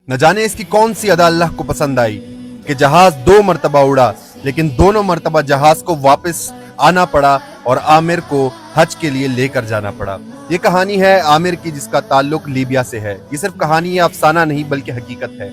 न जाने इसकी कौन सी अदा अल्लाह को पसंद आई कि जहाज 2 मरतबा उड़ा, लेकिन दोनों मरतबा जहाज को वापस आना पड़ा और आमिर को हज के लिए लेकर जाना पड़ा। ये कहानी है आमिर की, जिसका ताल्लुक लीबिया से है। ये सिर्फ कहानी या अफसाना नहीं बल्कि हकीकत है।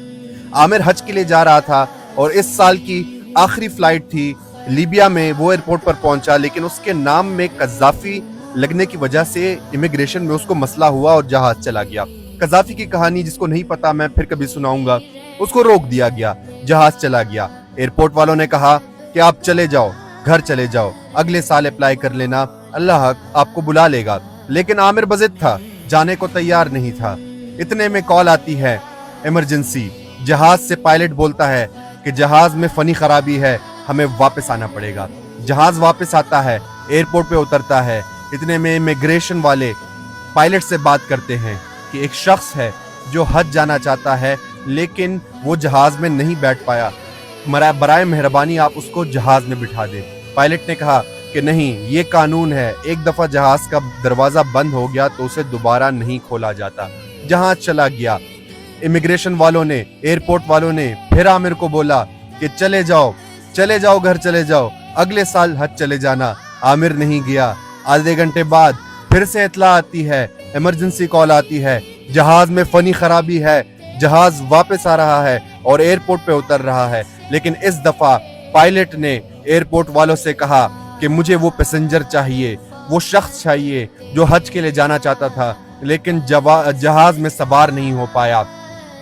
आमिर हज के लिए जा रहा था और इस साल की आखिरी फ्लाइट थी लीबिया में। वो एयरपोर्ट पर पहुंचा, लेकिन उसके नाम में कज़ाफी लगने की वजह से इमिग्रेशन में उसको मसला हुआ और जहाज चला गया। कज़ाफी की कहानी जिसको नहीं पता मैं फिर कभी सुनाऊंगा। उसको रोक दिया गया, जहाज चला गया। एयरपोर्ट वालों ने कहा कि आप चले जाओ, घर चले जाओ, अगले साल अप्लाई कर लेना, अल्लाह आपको बुला लेगा। लेकिन आमिर बज़िद था, जाने को तैयार नहीं था। इतने में कॉल आती है इमरजेंसी। जहाज से पायलट बोलता है कि जहाज में फनी खराबी है, हमें वापस आना पड़ेगा। जहाज वापस आता है, एयरपोर्ट पे उतरता है। इतने में इमिग्रेशन वाले पायलट से बात करते हैं कि एक शख्स है जो हज जाना चाहता है, लेकिन वो जहाज में नहीं बैठ पाया, बराए मेहरबानी आप उसको जहाज में बिठा दें। पायलट ने कहा कि नहीं, ये कानून है, एक दफा जहाज का दरवाजा बंद हो गया तो उसे दोबारा नहीं खोला जाता। जहाज चला गया। इमिग्रेशन वालों ने, एयरपोर्ट वालों ने फिर आमिर को बोला कि चले जाओ, घर चले जाओ, अगले साल हज चले जाना। आमिर नहीं गया। आधे घंटे बाद फिर से इत्तला आती है, इमरजेंसी कॉल आती है, जहाज में फनी खराबी है, जहाज वापस आ रहा है और एयरपोर्ट पे उतर रहा है। लेकिन इस दफा पायलट ने एयरपोर्ट वालों से कहा कि मुझे वो पैसेंजर चाहिए, वो शख्स चाहिए जो हज के लिए जाना चाहता था, लेकिन जहाज में सवार नहीं हो पाया।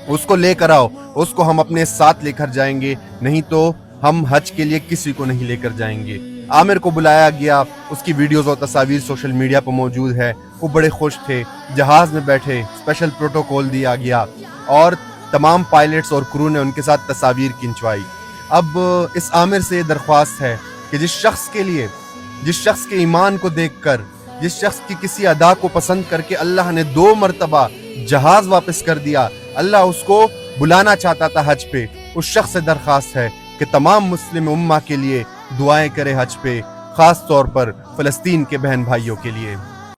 उसको लेकर आओ, उसको हम अपने साथ लेकर जाएंगे, नहीं तो हम हज के लिए किसी को नहीं लेकर जाएंगे। आमिर को बुलाया गया। उसकी वीडियोस और तस्वीर सोशल मीडिया पर मौजूद है। वो बड़े खुश थे। जहाज में बैठे, स्पेशल प्रोटोकॉल दिया गया और तमाम पायलट्स और क्रू ने उनके साथ तस्वीर खिंचवाई। अब इस आमिर से दरख्वास्त है कि जिस शख्स के ईमान को देखकर, जिस शख्स की किसी अदा को पसंद करके अल्लाह ने 2 मरतबा जहाज वापस कर दिया, अल्लाह उसको बुलाना चाहता था हज पे। उस शख्स से दरख्वास्त है कि तमाम मुस्लिम उम्मा के लिए दुआएं करे हज पे, खास तौर पर फ़लस्तीन के बहन भाइयों के लिए।